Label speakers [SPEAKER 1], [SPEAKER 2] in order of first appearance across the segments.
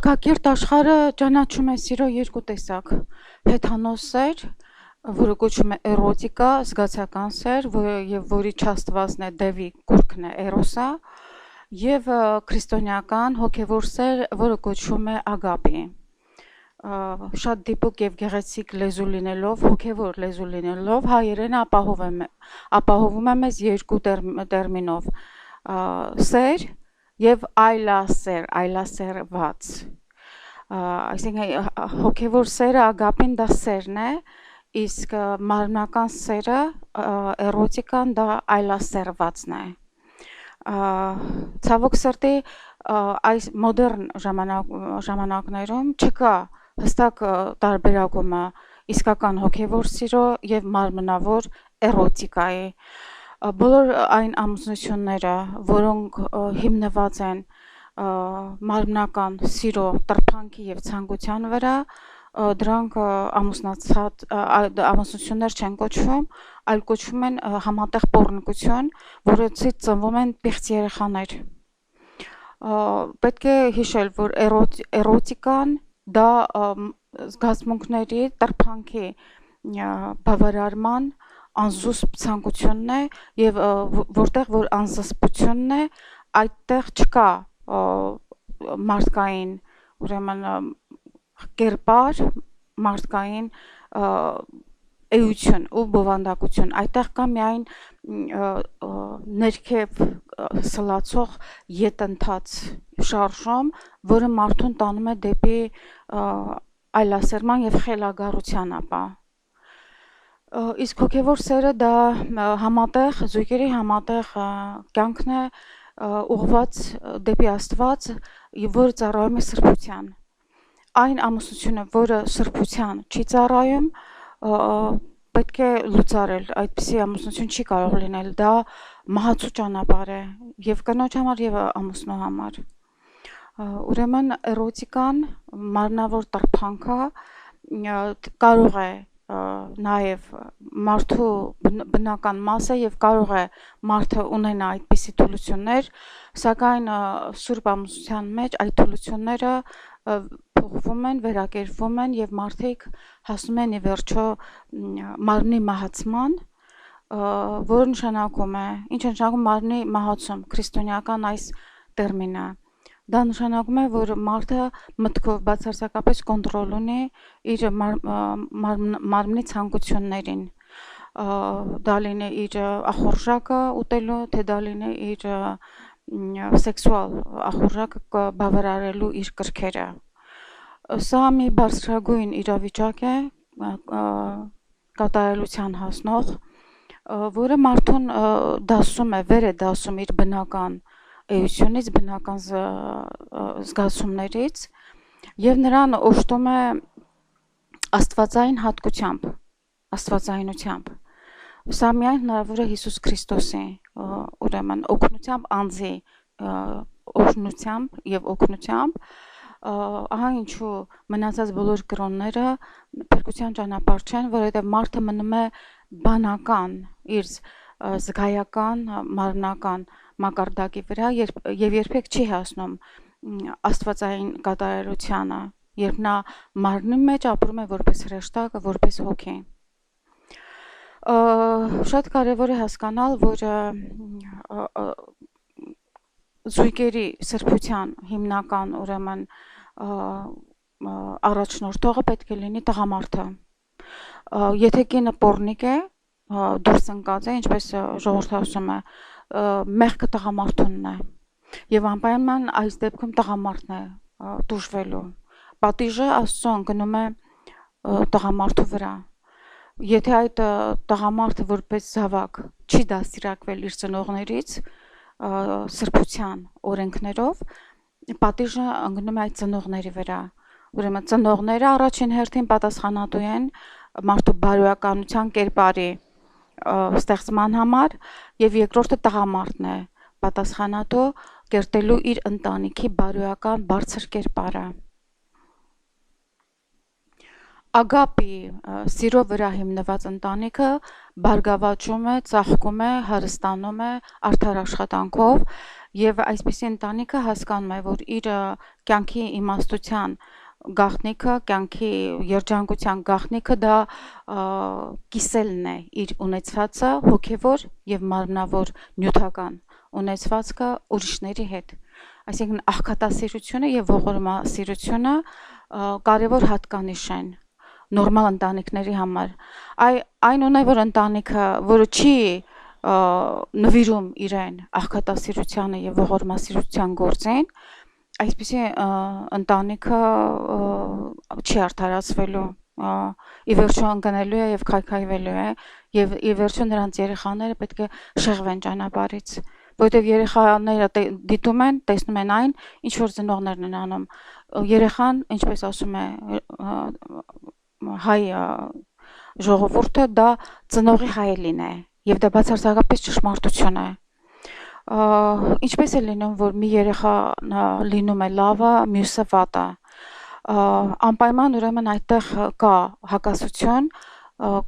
[SPEAKER 1] Փակակերտ աշխարհը ճանաչում է սիրո երկու տեսակ՝ հեթանոս սեր, որը կոչվում է էրոտիկա, զգացական սեր, եւ որի չաստվածն է դևի կուրքն է էրոսա, եւ քրիստոնեական հոգեվոր սեր, որը կոչվում է ագապի։ Շատ դիպուկ եւ գեղեցիկ լեզու լինելով, հոգեվոր լեզու լինելով, հայերենը ապահովում է մեզ երկու տերմինով՝ սեր եւ այլասերված։ Այսինքն հոգեվոր սերը ագապին դա սերն է, իսկ մարմնական սերը էրոտիկան դա այլասերվածն է։ Ցավոք սրտի այս մոդեռն ժամանակներում չկա հստակ տարբերակումը իսկական հոգեվոր սիրո եւ մարմնավոր էրոտիկայի։ Բոլոր այն ամուսնությունները, որոնք հիմնված են մարմնական սիրո, տրփանքի եւ ցանկության վրա, դրանք ամուսնություններ չեն կոչվում, այլ կոչվում են համատեղ պոռնկություն, որոնցից ծնվում են պիղծ երեխաներ։ Պետք է հիշել, որ էրոտիկան դա զգացմունքների, տրփանքի բավարարման անզուսպ ցանկությունն է եւ որտեղ որ անզսպությունն է, այդտեղ չկա մարդկային, ուրեմն կերպար, մարդկային էություն ու բովանդակություն, այդտեղ կա միայն ներքև սլացող ետնթաց շարժում, որը մարդուն տանում է դեպի այլասերման եւ խելագարության ապա։ Իսկ հոգեվոր սերը դա համատեղ, զույգերի համատեղ կյանքն է ուղղված դեպի Աստված, որը ծառայում է սրբության։ Այն ամուսնությունը, որը սրբության չի ծառայում, պետք է լուծարել, այդպիսի ամուսնություն չի կարող լինել, դա մահացու ճանապարհ է եւ կնոջ համար եւ ամուսնու համար։ Ուրեմն էրոտիկան, մարմնավոր տրփանքը կարող է նաև մարդու բնական մասը եւ կարող է մարդը ունենա այդպիսի թուլություններ, սակայն սուրբ ամուսնության մեջ այդ թուլությունները փոխվում են, վերակերպվում են եւ մարդիկ հասնում են ի վերջո մարմնի մահացման, որը նշանակում է, ինչ է նշանակում մարմնի մահացում, քրիստոնեական այս տերմինը։ Դա նշանակում է, որ մարդը մտքով բացարձակապես կոնտրոլ ունի իր մարմնի ցանկություններին։ Դա լինի իր ախորժակը ուտելու, թե դա լինի իր սեքսուալ ախորժակը բավարարելու իր կրքերը։ Սա մի բարձրագույն իրավիճակ է կատարելության հասնող, որը մարդուն դասում է, վեր է դասում իր բնական էությունից, բնական զգացումներից եւ նրան օժտում է աստվածային հատկությամբ, աստվածայնությամբ։ Սա միայն հնարավոր է Հիսուս Քրիստոսի, ուրեմն օգնությամբ անձի, օգնությամբ եւ օգնությամբ, ահա ինչու մնացած բոլոր կրոնները փրկության ճանապարհ չեն, որովհետեւ մարդը մնում է բանական, իր զգայական, մարմնական մակարդակի վրա եւ երբեք չի հասնում աստվածային կատարելությանը, երբ նա մարմնի մեջ ապրում է որպես հրեշտակ, որպես հոգի։ Շատ կարևոր է հասկանալ, որ զույգերի սրբության հիմնական ուրեմն առաջնորդողը պետք է լինի տղամարդը։ Եթե կինը պոռնիկ է, դուրս ընկած է, ինչպես ժողովուրդը ասում է, մեղքը տղամարդունն է եւ անպայման այս դեպքում տղամարդն է տուժվելու։ Պատիժը Աստծո ընկնում է տղամարդու վրա։ Եթե այդ տղամարդը որպես զավակ չի դաստիարակվել իր ծնողներից սրբության օրենքներով, պատիժը ընկնում է այդ ծնողների վրա։ Ուրեմն ծնողները առաջին հերթին պատասխանատու են մարդու բարոյականության կերպարի ստեղծման համար եւ երկրորդը տղամարդն է պատասխանատու կերտելու իր ընտանիքի բարոյական բարձր կերպարը։ Ագապի սիրո վրա հիմնված ընտանիքը բարգավաճում է, ծաղկում է, հարստանում է արդար աշխատանքով եւ այսպիսի ընտանիքը հասկանում է, որ իր կյանքի իմաստության գաղտնիքը, կյանքի երջանկության գաղտնիքը դա կիսելն է իր ունեցվածը հոգևոր եւ մարմնավոր նյութական ունեցվածքը ուրիշների հետ։ Այսինքն աղքատասիրությունը եւ ողորմասիրությունը կարևոր հատկանիշ են նորմալ ընտանիքների համար։ Այն ունե, որ ընտանիքը, որը չի նվիրում իրեն աղքատասիրությանը եւ ողորմասիրության գործին, այսպիսի ընտանիքը չի արդարացվելու, ի վերջո ընկնելու է եւ քայքայվելու է եւ ի վերջո նրանց երեխաները պետք է շեղվեն ճանապարհից, որովհետեւ երեխաները դիտում են, տեսնում են այն, ինչ որ ծնողներն են անում։ Երեխան, ինչպես ասում է հայ ժողովուրդը, դա ծնողի հայելին է եւ դա բացարձակապես ճշմարտություն է։ Ինչպես է լինում, որ մի երեխա լինում է լավը, մյուսը վատը։ Անպայման ուրեմն այդտեղ կա հակասություն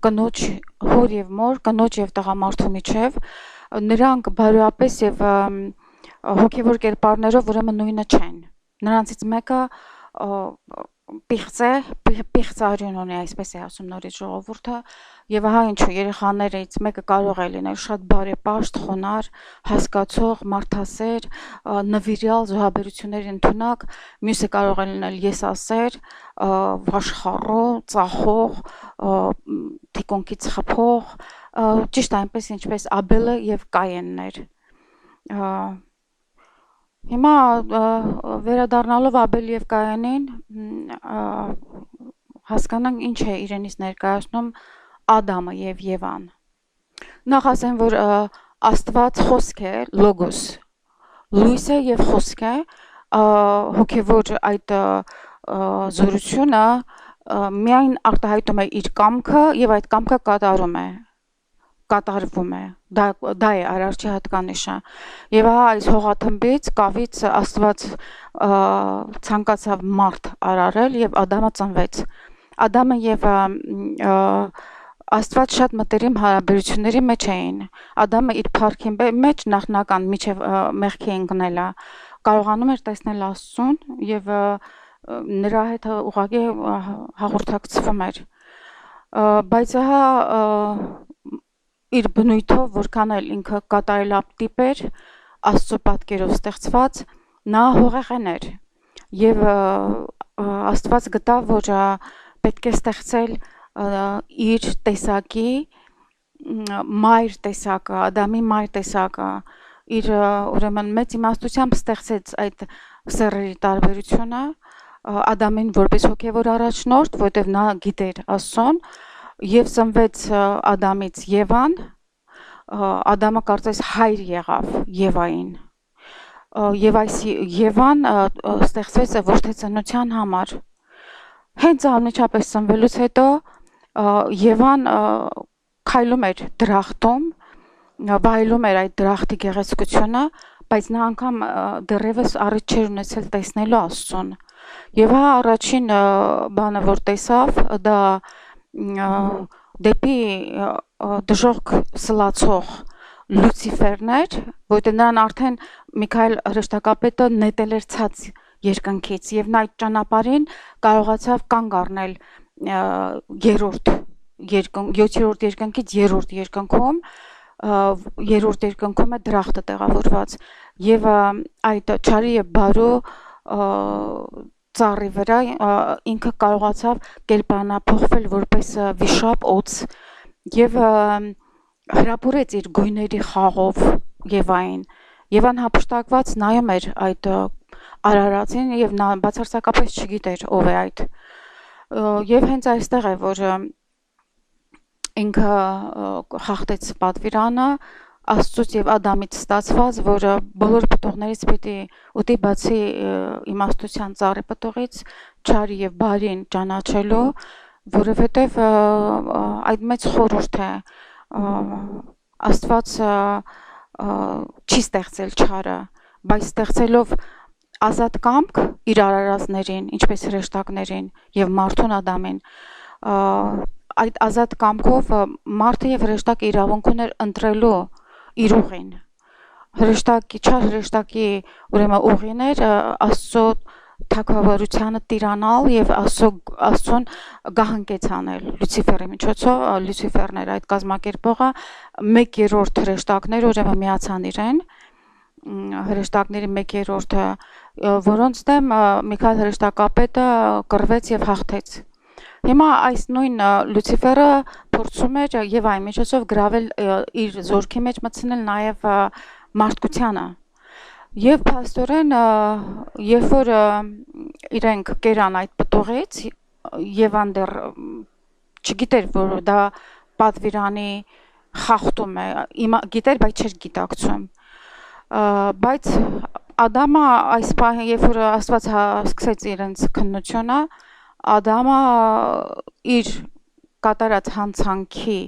[SPEAKER 1] կնոջ հոր եւ մոր, կնոջ եւ տղամարդու միջև, նրանք բարոյապես եւ հոգեվոր կերպարներով ուրեմն նույնը չեն։ Նրանցից մեկը պիղծ արյուն ունի, այսպես է ասում նորից ժողովուրդը, եւ ահա ինչու երեխաներից մեկը կարող է լինել շատ բարեպաշտ, խոնար, հասկացող, մարդասեր, նվիրյալ, զոհաբերությունների ընդունակ, մյուսը կարող է լինել եսասեր, վաշխառու, ծախող, թիկունքից խփող, ճիշտ այնպես ինչպես Աբելը եւ Կայենն էր։ Հիմա վերադառնալով Աբել եւ Կայենին, հասկանանք ինչ է իրենից ներկայացնում Ադամը եւ Եվան։ Նախ ասեմ, որ Աստված խոսք է, լոգոս, լույս է եւ խոսք է, հոգեվոր այդ զորությունը միայն արտահայտում է իր կամքը եւ այդ կամքը կատարվում է, դա է արարչի հատկանիշը։ Եվ ահա այս հողաթմբից, կավից Աստված ցանկացավ մարդ արարել եւ Ադամը ծնվեց։ Ադամը եւ Աստված շատ մտերիմ հարաբերությունների մեջ էին։ Ադամը իր փառքի մեջ նախնական միջև մեղքի ընկնելը կարողանում էր տեսնել Աստծուն եւ նրա հետ ուղղակի հաղորդակցվում էր։ Բայց ահա իր բնույթով, որքան էլ ինքը կատարելատիպ էր, Աստծո պատկերով ստեղծված, նա հողեղեն էր եւ Աստված գտավ, որ պետք է ստեղծել իր տեսակի մայր տեսակը, Ադամի մայր տեսակը, իր ուրեմն մեծ իմաստությամբ ստեղծեց այդ սեռերի տարբերությունը Ադամին որպես հոգևոր առաջնորդ, որտեղ նա գիտեր Աստծուն, եւ ծնվեց Ադամից Եվան, Ադամը կարծես հայր եղավ Եվային, եւ այս Եվան ստեղծվեց որդեծնության համար։ Հենց անմիջապես ծնվելուց հետո Եվան քայլում էր դրախտում, վայելում էր այդ դրախտի գեղեցկությունը, բայց նա անգամ դեռևս առիթ չէր ունեցել տեսնելու Աստծուն։ Եվ հա առաջին բանը, որ տեսավ, դա դեպի դժոխք սլացող Լուցիֆերն էր, որտեղ նրան արդեն Միքայել հրեշտակապետը նետել էր ցած երկնքից եւ նա այդ ճանապարհին կարողացավ կանգ առնել 7-րդ երկնքից 3-րդ երկնքում, 3-րդ երկնքում է դրախտը տեղավորված եւ այդ չարի եւ բարու ծառի վրա ինքը կարողացավ կերպարանափոխվել որպես վիշապ օձ եւ հրապուրեց իր գույների խաղով Եվային։ Եվան հափշտակված նայում էր այդ արարածին եւ նա բացարձակապես չգիտեր ով է այդ։ Եվ հենց այստեղ է, որ ինքը խախտեց պատվիրանը Աստծուց եւ Ադամից ստացված, որը բոլոր պտուղներից պիտի ուտի բացի իմաստության ծառի պտուղից, չարի եւ բարին ճանաչելու, որովհետեւ այդ մեծ խորհուրդ է Աստված չի ստեղծել չարը, բայց ստեղծելով ազատ կամք իր արարածներին, ինչպես հրեշտակներին եւ մարդուն Ադամին, այդ ազատ կամքով մարդը եւ հրեշտակը իրավունք ուներ ընտրելու իր ուղին։ Չար հրեշտակի ուրեմն ուղին էր Աստծո թագավորությանը տիրանալ եւ Աստծուն գահանքեց անել Լյուցիֆերի միջոցով Լյուցիֆերն էր այդ կազմակերպողը 1/3 հրեշտակներ ուրեմն միացան իրեն հրեշտակների 1/3-ը որոնց դեմ Միքայել հրեշտակապետը կռվեց եւ հաղթեց։ Հիմա այս նույն Լյուցիֆերը փորձում էր եւ այն միջոցով գրավել իր զորքի մեջ մտցնել նաեւ մարդկությանը եւ փաստորեն երբ որ իրենք կերան այդ պտուղից եւ անդեր չգիտեր որ դա պատվիրանի խախտում է գիտեր բայց չէր գիտակցում բայց Ադամը այս պահին երբ որ Աստված սկսեց իրենց քննությունը Ադամը իր կատարած հանցանքի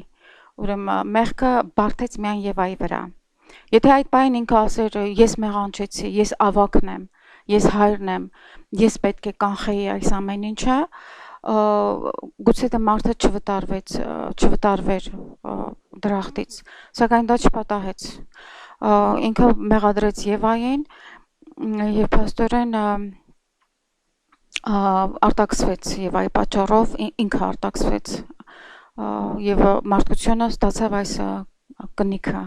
[SPEAKER 1] ուրեմն մեղքը բարթեց միայն Եվայի վրա Եթե այդ պահին ինքը ասեր ես մեղանչեցի ես ավակն եմ ես հայրն եմ ես պետք է կանխեի այս ամեն ինչը գուցե դա մարդը չվտարվեր դրախտից սակայն դա չպատահեց ինքը մեղադրեց Եվային եւ փաստորեն արտաքսվեց Եվայի պատճառով ինքը արտաքսվեց եւ մարդկությունը ստացավ այս կնիքը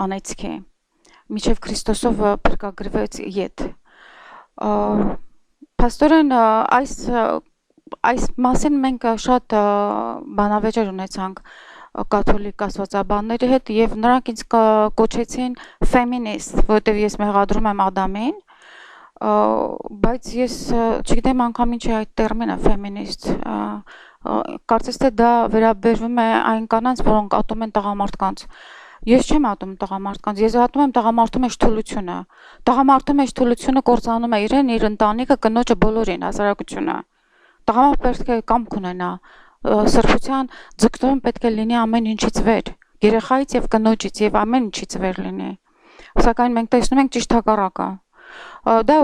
[SPEAKER 1] անեցքի միջև Քրիստոսով փրկագրվեց յետ փաստորեն այս մասին մենք շատ բանավեճեր ունեցանք կաթոլիկ աստվածաբանների հետ եւ նրանք ինձ կոչեցին ֆեմինիստ որովհետեւ ես մեղադրում եմ Ադամին բայց ես չգիտեմ անգամ ինչ է այդ տերմինը ֆեմինիստ կարծես թե դա վերաբերվում է այն կանանց որոնք ատում են տղամարդկանց Ես չեմ ատում տղամարդկանց, ես ատում եմ տղամարդու մեջ թուլությունը։ Տղամարդու մեջ թուլությունը կործանում է իրեն, իր ընտանիքը, կնոջը, բոլորին, հասարակությունը։ Տղամարդ պետք է կամք ունենա, սրբության ձգտում պետք է լինի ամեն ինչից վեր, երեխայից եւ կնոջից եւ ամեն ինչից վեր լինի։ Սակայն մենք տեսնում ենք ճիշտ հակառակը։ Դա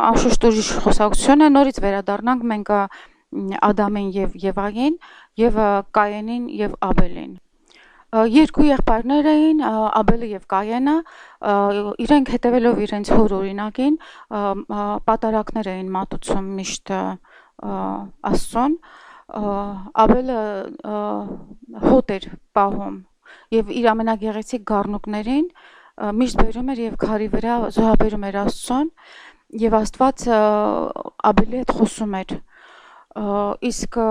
[SPEAKER 1] անշուշտ ուրիշ խոսակցություն է, նորից վերադառնանք մենք Ադամին եւ Եվային եւ Կայենին եւ Աբելին։ Երկու եղբայրներ էին Աբելը եւ Կայենը իրենք հետևելով իրենց հոր օրինակին պատարակներ էին մատուցում միշտ Աստծուն Աբելը հոտ էր պահում եւ իր ամենագեղեցիկ գառնուկներին միշտ բերում էր եւ քարի վրա զոհաբերում էր Աստծուն եւ Աստված Աբելի հետ խոսում էր իսկ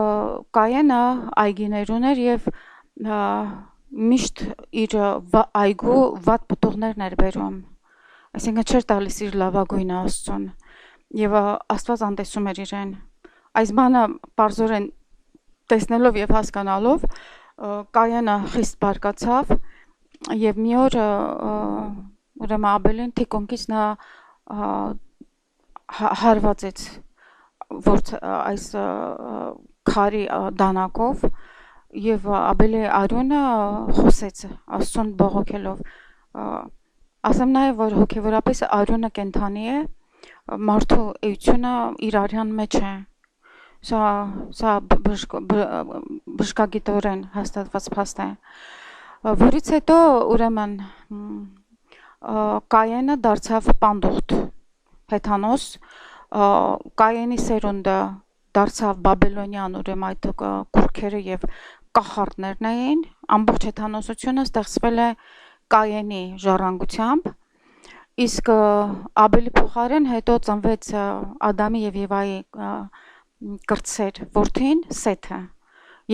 [SPEAKER 1] Կայենը այգիներ ուներ եւ միշտ իր այգու վատ պտուղներն էր բերում այսինքն չէր տալիս իր լավագույնը Աստծուն եւ Աստված անտեսում էր իրեն այս բանը բարձորեն տեսնելով եւ հասկանալով Կայենը խիստ բարկացավ եւ մի օր ուրեմն Աբելին թիկունքից նա հարվածեց որ այս քարի դանակով Եվ Աբելի արյունը խոսեց Աստծուն բողոքելով ասեմ նաև որ հոգևորապես արյունը կենթանի է մարդու էությունը իր արյան մեջ է սա բժշկագիտորեն հաստատված փաստ է որից հետո ուրեմն Կայենը դարձավ պանդուխտ հեթանոս Կայենի սերունդը դարձավ բաբելոնյան ուրեմն այդ կուրքերը եւ կախարդներն էին ամբողջ հեթանոսությունը ստեղծվել է Կայենի ժառանգությամբ իսկ Աբելի փոխարեն հետո ծնվեց Ադամի եւ Եվայի կրտսեր որդին Սեթը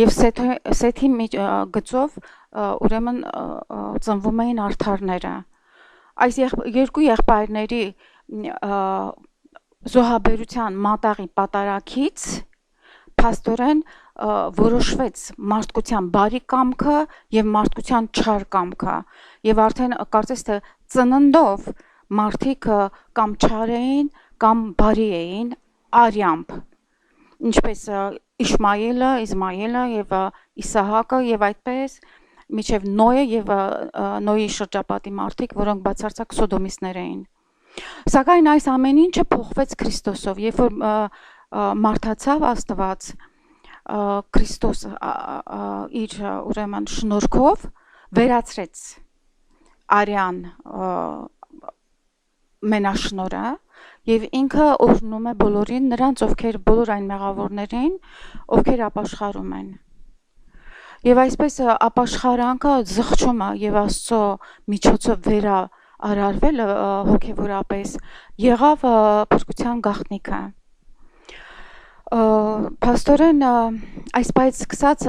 [SPEAKER 1] եւ Սեթի գծով ուրեմն ծնվում էին արդարները այս երկու եղբայրների զոհաբերության մատաղի պատարակից փաստորեն որոշվեց մարդկության բարի կամքը եւ մարդկության չար կամքը եւ արդեն կարծես թե ծննդով մարդիկ կամ չար էին կամ բարի էին արյամբ ինչպես Իշմայելը, Իզմայելը եւ Իսահակը եւ այդպես միջև Նոյը եւ Նոյի շրջապատի մարդիկ որոնք բացարձակ սոդոմիստներ էին Սակայն այս ամեն ինչը փոխվեց Քրիստոսով երբ որ մարդացավ Աստված Քրիստոս իր ուրեմն շնորհքով վերացրեց արյան մենաշնորհը եւ ինքը օրհնում է բոլորին նրանց, ովքեր բոլոր այն մեղավորներին, ովքեր ապաշխարում են։ Եվ այսպես ապաշխարանքը զղջումը եւ Աստծո միջոցով վերա արարվել հոգեվորապես եղավ փրկության գաղտնիքը։ Փաստորեն այսպես սկսած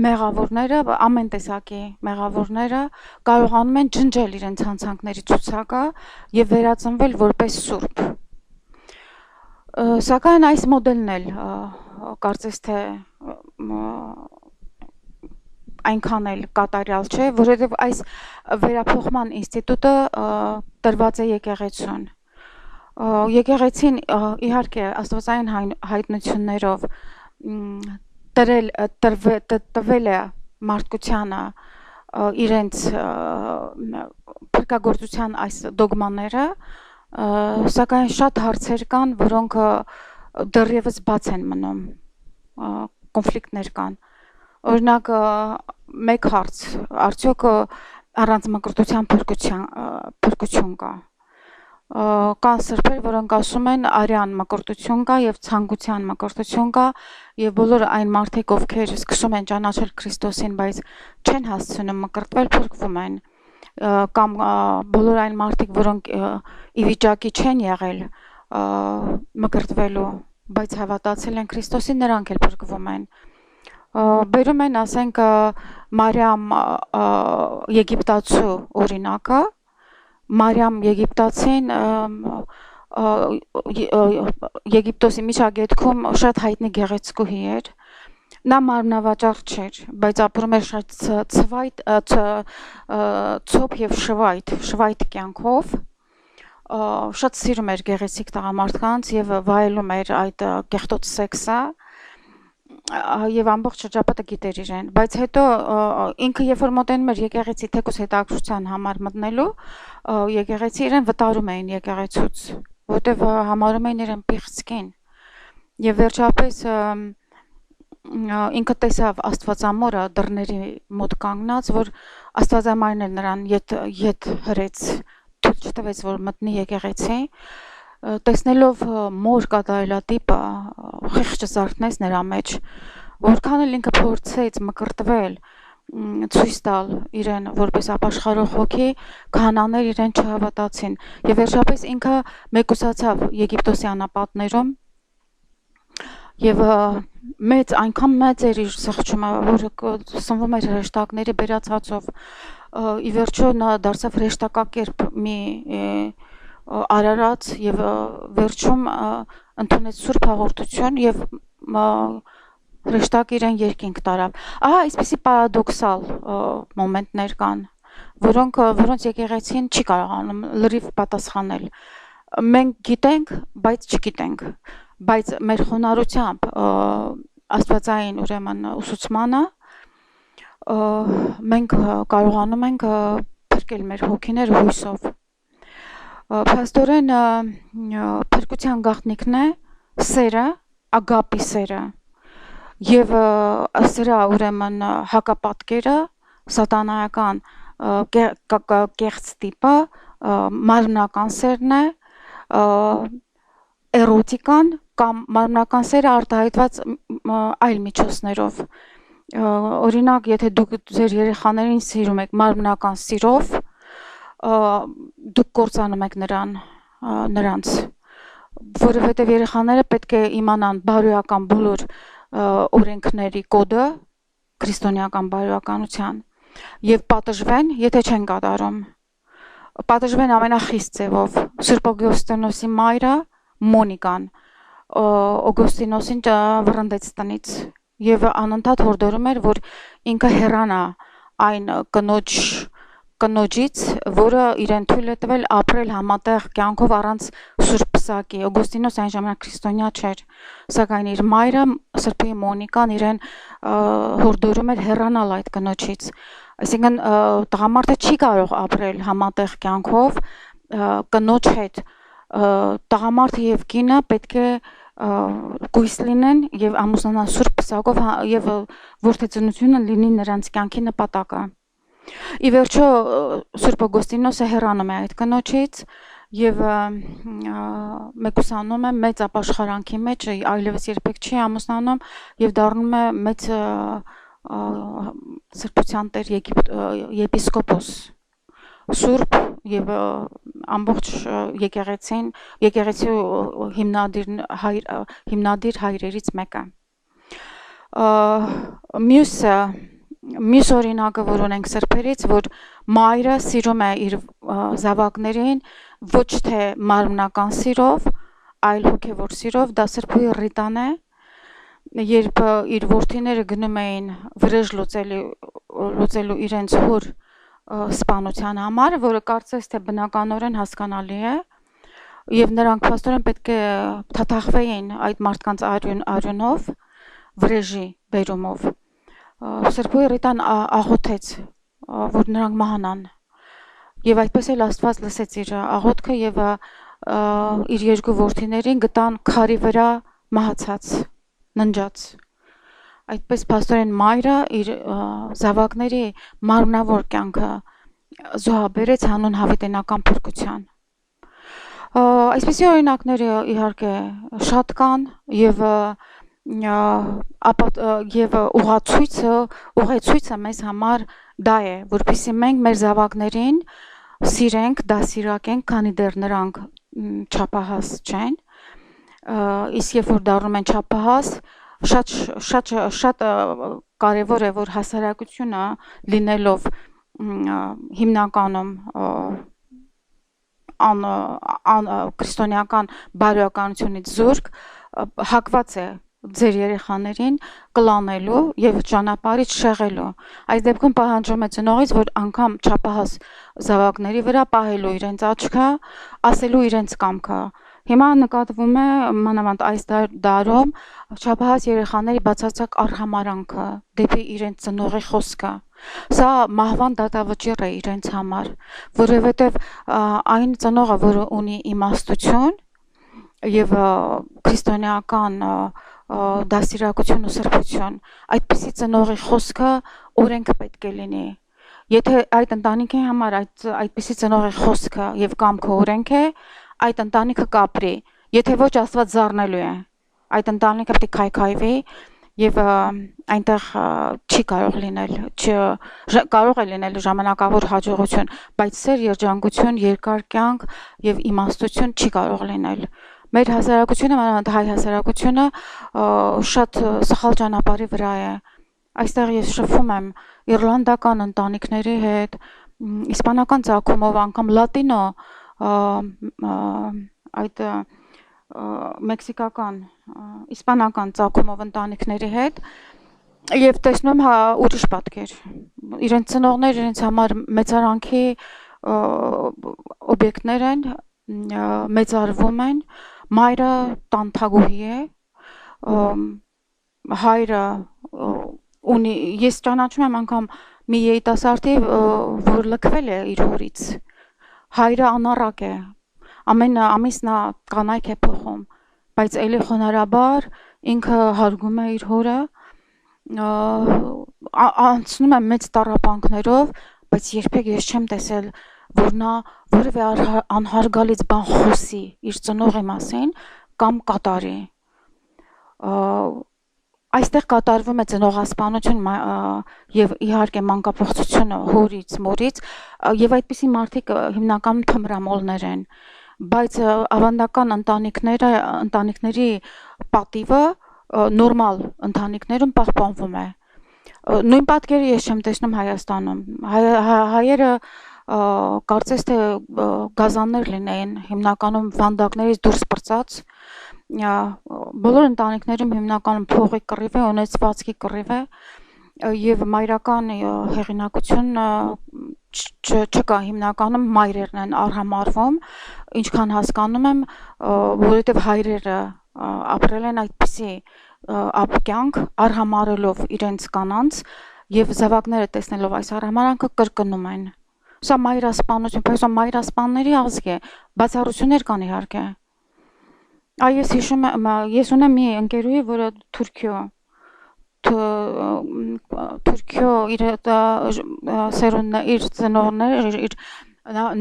[SPEAKER 1] մեղավորները, ամեն տեսակի մեղավորները կարողանում են ջնջել իրենց հանցանքների ցուցակը եւ վերածնվել որպես սուրբ։ Սակայն այս մոդելն էլ կարծես թե այնքան էլ կատարյալ չէ, որովհետեւ այս վերափոխման ինստիտուտը տրված է եկեղեցուն։ Եկեղեցին իհարկե աստվածային հայտնություններով տվել է մարդկությանը իրենց փրկagorցության այս դոգմաները, սակայն շատ հարցեր կան, որոնք դեռևս բաց են մնում, կոնֆլիկտներ կան։ Օրինակ մեկ հարց, արդյոք առանց մկրտության փրկություն կա։ Կան սրբեր, որոնք ասում են արյան մկրտություն կա եւ ցանկության մկրտություն կա եւ բոլոր այն մարդիկ, ովքեր սկսում են ճանաչել Քրիստոսին, բայց չեն հասցնում մկրտվել, փրկվում են, կամ բոլոր այն մարդիկ, որոնք ի վիճակի չեն եղել մկրտվելու, բայց հավատացել են Քրիստոսին, նրանք էլ փրկվում են։ Բերում են, ասենք, Մարիամ Եգիպտացու օրինակը, Մարիամ Եգիպտացին Եգիպտոսի միջագետքում շատ հայտնի գեղեցկուհի էր։ Նա մարմնավաճառ չէր, բայց ապրում էր շատ ցոփ եւ շվայտ կյանքով։ Շատ սիրում էր գեղեցիկ տղամարդկանց եւ վայելում էր այդ կեղտոտ սեքսը։ Եվ ամբողջ շրջապատը գիտեր իրեն, բայց հետո ինքը երբ որ մոտենում էր եկեղեցի թեկուզ հետաքրքրության համար մտնելու, եկեղեցի իրեն վտարում էին եկեղեցուց, որտեվ համարում էին իրեն պիղծկին։ Եւ վերջապես ինքը տեսավ Աստվածամորը դռների մոտ կանգնած, որ Աստվածամարն էլ նրան ետ հրեց, թույլ չտվեց, որ մտնի եկեղեցի։ Տեսնելով մոր կատարելատիպը խիղճը զարթնեց նրա մեջ, որքան էլ ինքը փորձեց մկրտվել, ցույց տալ իրեն որպես ապաշխարող հոգի, քահանաներ իրեն չհավատացին եւ վերջապես ինքը մեկուսացավ Եգիպտոսի անապատներում եւ այնքան մեծ էր իր զղջումը, որ սնվում էր հրեշտակների բերացածով, ի վերջո նա դարձավ հրեշտակակերպ մի արարած եւ վերջում ընդունեց սուրբ հաղորդություն եւ հրեշտակ իրեն երկինք տարավ։ Ահա այսպիսի պարադոքսալ մոմենտներ կան, որոնց եկեղեցին չի կարողանում լրիվ պատասխանել։ Մենք գիտենք, բայց չգիտենք, բայց մեր խոնարհությամբ աստվածային ուրեմն ուսուցմանը մենք կարողանում ենք փրկել մեր հոգիները հույսով։ Փաստորեն փրկության գաղտնիքն է սերը, ագապի սերը եւ սրա ուրեմն հակապատկերը սատանայական կեղծ տիպը մարմնական սերն է, էրոտիկան կամ մարմնական սերը արտահայտված այլ միջոցներով։ Օրինակ, եթե դուք ձեր երեխաներին սիրում եք մարմնական սիրով, դուք կործանում եք նրանց, որովհետև երեխաները պետք է իմանան բարոյական բոլոր օրենքների կոդը, քրիստոնեական բարոյականության եւ պատժվեն, եթե չեն կատարում։ Պատժվեն ամենախիստ ձևով։ Սուրբ Օգոստինոսի մայրը Մոնիկան Օգոստինոսին վռնդեց տնից եւ անընդհատ հորդորում էր, որ ինքը հեռանա այն կնոջից, որը իրեն թույլ է տվել ապրել համատեղ կյանքով առանց սուրբ պսակի։ Օգոստինոս այն ժամանակ քրիստոնյա չէր, սակայն իր մայրը Սրբի Մոնիկան իրեն հորդորում էր հեռանալ այդ կնոջից։ Այսինքն տղամարդը չի կարող ապրել համատեղ կյանքով կնոջ հետ։ Տղամարդը եւ կինը պետք է գույս լինեն եւ ամուսնանան սուրբ պսակով եւ որդեծնությունը լինի նրանց կյանքի նպատակը։ Ի վերջո Սուրբ Օգոստինոսը հեռանում է այդ կնոջից եւ մեկուսանում է մեծ ապաշխարանքի մեջ, այլևս երբեք չի ամուսնանում եւ դառնում է մեծ սրբության տեր եպիսկոպոս Սուրբ եւ ամբողջ եկեղեցու հիմնադիր հայրերից մեկը։ Մյուս օրինակը, որ ունենք սրբերից, որ մայրը սիրում է իր զավակներին ոչ թե մարմնական սիրով, այլ հոգևոր սիրով, դա Սրբույի Ռիտան է, երբ իր որդիները գնում էին վրեժ լուծելու իրենց հոր սպանության համար, որը կարծես թե բնականորեն հասկանալի է, եւ նրանք փաստորեն պետք է թաթախվեին այդ մարդկանց արյունով, վրեժի բերումով։ Սրբույի Ռիտան աղոթեց, որ նրանք մահանան, եւ այդպես էլ Աստված լսեց իր աղոթքը եւ իր երկու որդիներին գտան քարի վրա մահացած, ննջած։ Այդպես փաստորեն մայրը իր զավակների մարմնավոր կյանքը զոհաբերեց հանուն հավիտենական փրկության։ Այսպիսի օրինակները իհարկե շատ կան եւ ուղեցույցը մեզ համար դա է, որպեսզի մենք մեր զավակներին սիրենք, դասիրակենք, քանի դեռ նրանք չափահաս չեն, իսկ երբ որ դառնում են չափահաս, շատ կարևոր է, որ հասարակությունը լինելով հիմնականում քրիստոնեական բարոյականությունից զուրկ հակված է ձեր երեխաներին կլանելու եւ ճանապարհից շեղելու։ Այս դեպքում պահանջում է ծնողից, որ անգամ չափահաս զավակների վրա պահելու իրենց աչքը, ասելու իրենց կամքը։ Հիմա նկատվում է մանավանդ այս դարում չափահաս երեխաների բացարձակ արհամարանքը դեպի իրենց ծնողի խոսքը։ Սա մահվան դատավճիռ է իրենց համար, որովհետև այն ծնողը, որը ունի իմաստություն եւ քրիստոնեական դասիրակություն ու սրբություն, այդպիսի ծնողի խոսքը օրենք պետք է լինի։ Եթե այդ ընտանիքի համար այդպիսի ծնողի խոսքը եւ կամքը օրենք է, այդ ընտանիքը կապրի, եթե ոչ Աստված զառնելու է, այդ ընտանիքը պետք է քայքայվի եւ այնտեղ չի կարող լինել, կարող է լինել ժամանակավոր հաջողություն, բայց սեր երջանկություն, երկար կյանք եւ իմաստություն չի կարող լինել։ Մեր հասարակությունը, մանավանդ հայ հասարակությունը շատ սխալ ճանապարհի վրա է։ Այստեղ ես շփվում եմ իռլանդական ընտանիքների հետ, իսպանական ծագումով, անգամ լատինո այդ մեքսիկական, իսպանական ծագումով ընտանիքների հետ եւ տեսնում ուրիշ պատկեր։ Իրենց ծնողները իրենց համար մեծարանքի օբյեկտներ են, մեծարվում են, մայրը տանթագուհի է, հայրը ունի, ես ճանաչում եմ անգամ մի երիտասարդի, որ լքվել է իր հորից, հայրը անառակ է, ամեն ամիս նա կանայք է փոխում, բայց էլի խոնարհաբար ինքը հարգում է իր հորը, անցնում է մեծ տառապանքներով, բայց երբեք ես չեմ տեսել, որ նա որևէ անհարգալից բան խոսի իր ծնողի մասին կամ կատարի։ Այստեղ կատարվում է ծնողասպանություն եւ իհարկե մանկապողծությունը հորից, մորից եւ այդպիսի մարդիկ հիմնականում թմրամոլներ են, բայց ավանդական ընտանիքների պատիվը նորմալ ընտանիքներում պահպանվում է։ Նույն պատկերը ես չեմ տեսնում Հայաստանում։ Հայերը կարծես թե գազաններ լինեին, հիմնականում վանդակներից դուրս պրծած, բոլոր ընտանիքներում հիմնականում փողի կռիվ է, ունեցվածքի կռիվ է եւ մայրական հեղինակություն չկա, հիմնականում մայրերն են արհամարվում, ինչքան հասկանում եմ, որովհետեւ հայրերը ապրել են այդպիսի ապկյանք արհամարելով իրենց կանանց եւ զավակները տեսնելով այս արհամարանքը կրկնում են։ Սա մայրասպանություն, բայց մայրասպանների ազգ է, բացառություններ կան իհարկե։ Այս հիշում եմ, ես ունեմ մի ընկերուհի, որը Թուրքիո իր սերունդը, իր ծնողները, իր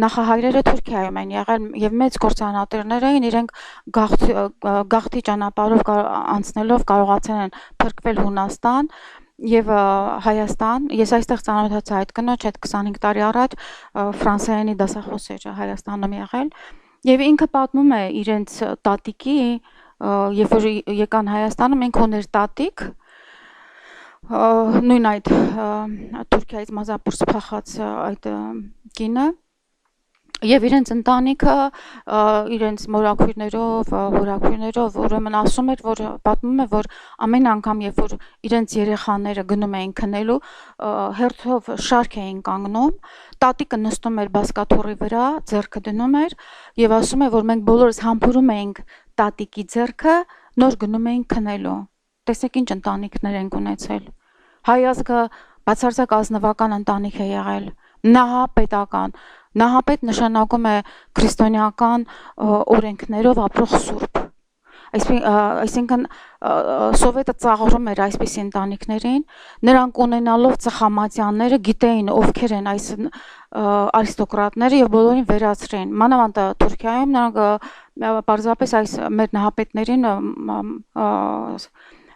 [SPEAKER 1] նախահայրերը Թուրքիայում են եղել եւ մեծ գործանատերներ էին, իրենք գաղթի ճանապարհով անցնելով կարողացել են փրկվել Հունաստան եւ Հայաստան։ Ես այստեղ ծանոթացա այդ կնոջ, այդ 25 տարի առաջ ֆրանսերենի դասախոս էր Հայաստանում եղել եւ ինքը պատմում է իրենց տատիկի, երբ որ եկան Հայաստանը, մենք ուներ տատիկ, նույն այդ Թուրքիայից մազապուրս փախած այդ կինը եւ իրենց ընտանիքը իրենց մորաքույրներով, հորաքույրներով ուրեմն ասում էր, որ պատմում է, որ ամեն անգամ երբ որ իրենց երեխաները գնում էին քնելու, հերթով շարք էին կանգնում, տատիկը նստում էր բազկաթոռի վրա, ձեռքը դնում էր եւ ասում է, որ մենք բոլորս համբուրում էինք տատիկի ձեռքը, նոր գնում էինք քնելու։ Տեսեք ինչ ընտանիքներ են ունեցել։ Հայ ազգը բացարձակ ազնվական ընտանիք է եղել, նահապետական։ Նահապետ նշանակում է քրիստոնեական օրենքներով ապրող սուրբ։ Այսինքն սովետը ծաղրում էր այսպիսի ընտանիքներին, նրանք ունենալով ծխամատյանները գիտեին ովքեր են այս արիստոկրատները եւ բոլորին վերացրին։ Մանավանդ Թուրքիայում նրանք պարզապես այս մեր նահապետներին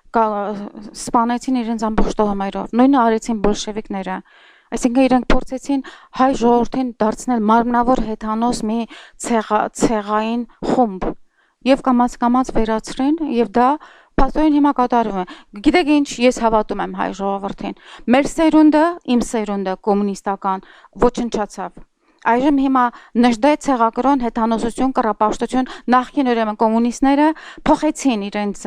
[SPEAKER 1] սպանեցին իրենց ամբողջ տոհմերով։ Նույնը արեցին բոլշևիկները։ Այսինքն իրենք փորձեցին հայ ժողովրդին դարձնել մարմնավոր հեթանոս մի ցեղային խումբ եւ կամաց վերացրին եւ դա փաստորեն հիմա կատարվում է։ Գիտեք ինչ, ես հավատում եմ հայ ժողովրդին։ Մեր սերունդը, իմ սերունդը կոմունիստական ոչնչացավ։ Այժմ հիմա նժդե ցեղակրոն հեթանոսություն, կռապաշտություն, նախկին ուրեմն կոմունիստները փոխեցին իրենց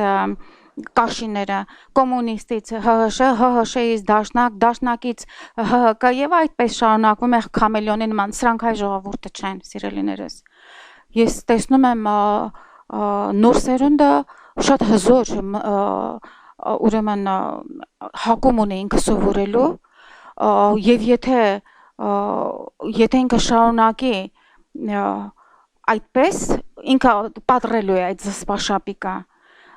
[SPEAKER 1] կաշիները կոմունիստից ՀՀՇ-ից դաշնակ, դաշնակից ՀՀԿ եւ այդպես շարունակվում է քամելիոնի նման, սրանք հայ ժողովուրդը չեն, սիրելիներս։ Ես տեսնում եմ նոր սերունդը շատ հզոր ուրեմն հակում ունի ինքը սովորելու եւ եթե ինքը շարունակի այդպես ինքը պատռելու է այդ զսպաշապիկը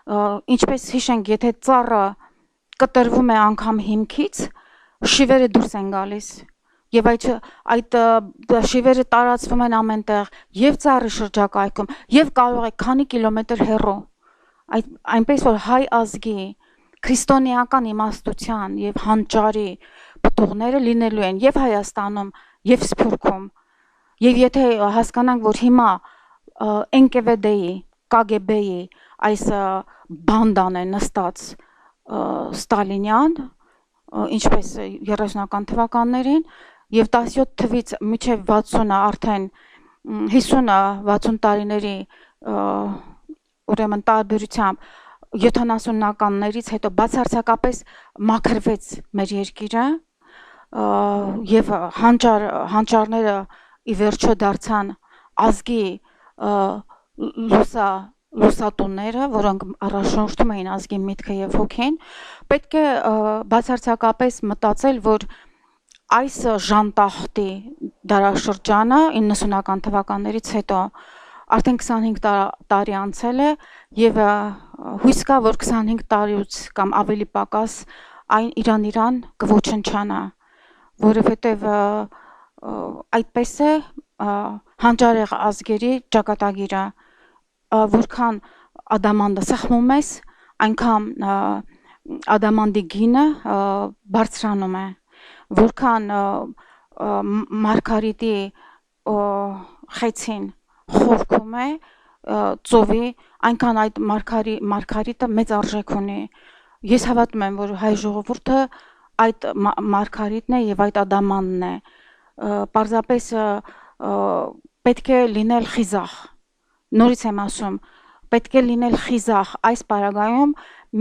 [SPEAKER 1] ինչպես հիշենք, եթե ծառը կտրվում է անգամ հիմքից, շիվերը դուրս են գալիս եւ այդ շիվերը տարածվում են ամենտեղ եւ ծառի շրջակայքում եւ կարող է քանի կիլոմետր հեռու այնպես որ հայ ազգի քրիստոնեական իմաստության եւ հանճարի պտուղները լինելու են եւ Հայաստանում եւ Սփյուռքում եւ եթե հասկանանք որ հիմա NKVD-ի, KGB-ի այս բանդան է նստած Ստալինյան, ինչպես 30-ական թվականներին եւ 17 թվից մինչեւ 60-ը արդեն 50-60 տարիների ուրեմն տարբերությամբ 70-ականներից հետո բացարձակապես մաքրվեց մեր երկիրը եւ հանճարները ի վերջո դարձան ազգի լուսատունները, որոնք առաջնորդում էին ազգի միտքը եւ հոգին, պետք է բացարձակապես մտածել, որ այս ժանտախտի դարաշրջանը 90-ական թվականներից հետո արդեն 25 տարի անցել է եւ հույս կա, որ 25 տարուց կամ ավելի պակաս այն Իրան կոչնչանա, որովհետեւ այդպես է հանճարեղ ազգերի ճակատագիրը որքան ադամանդը սխմում ես, այնքան ադամանդի գինը բարձրանում է, որքան մարգարիտի խեցին խորքում է ծովի, այնքան այդ մարգարիտը մեծ արժեք ունի։ Ես հավատում եմ, որ հայ ժողովուրդը այդ մարգարիտն է եւ այդ ադամանդն է։ Պարզապես պետք է լինել խիզախ։ Նորից եմ ասում, պետք է լինել խիզախ այս պարագայում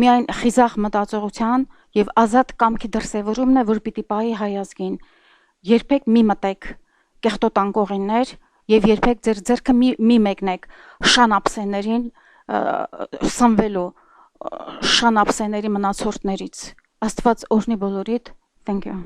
[SPEAKER 1] միայն խիզախ մտածողության եւ ազատ կամքի դրսեւորումն է, որ պիտի պահի հայ ազգին։ Երբեք մի մտեք կեղտոտանկողիններ եւ երբեք ձեր ձեռքը մի մեկնեք շանապսեներին սնվելու շանապսեների մնացորդներից։ Աստված օրհնի բոլորիդ։ Thank you.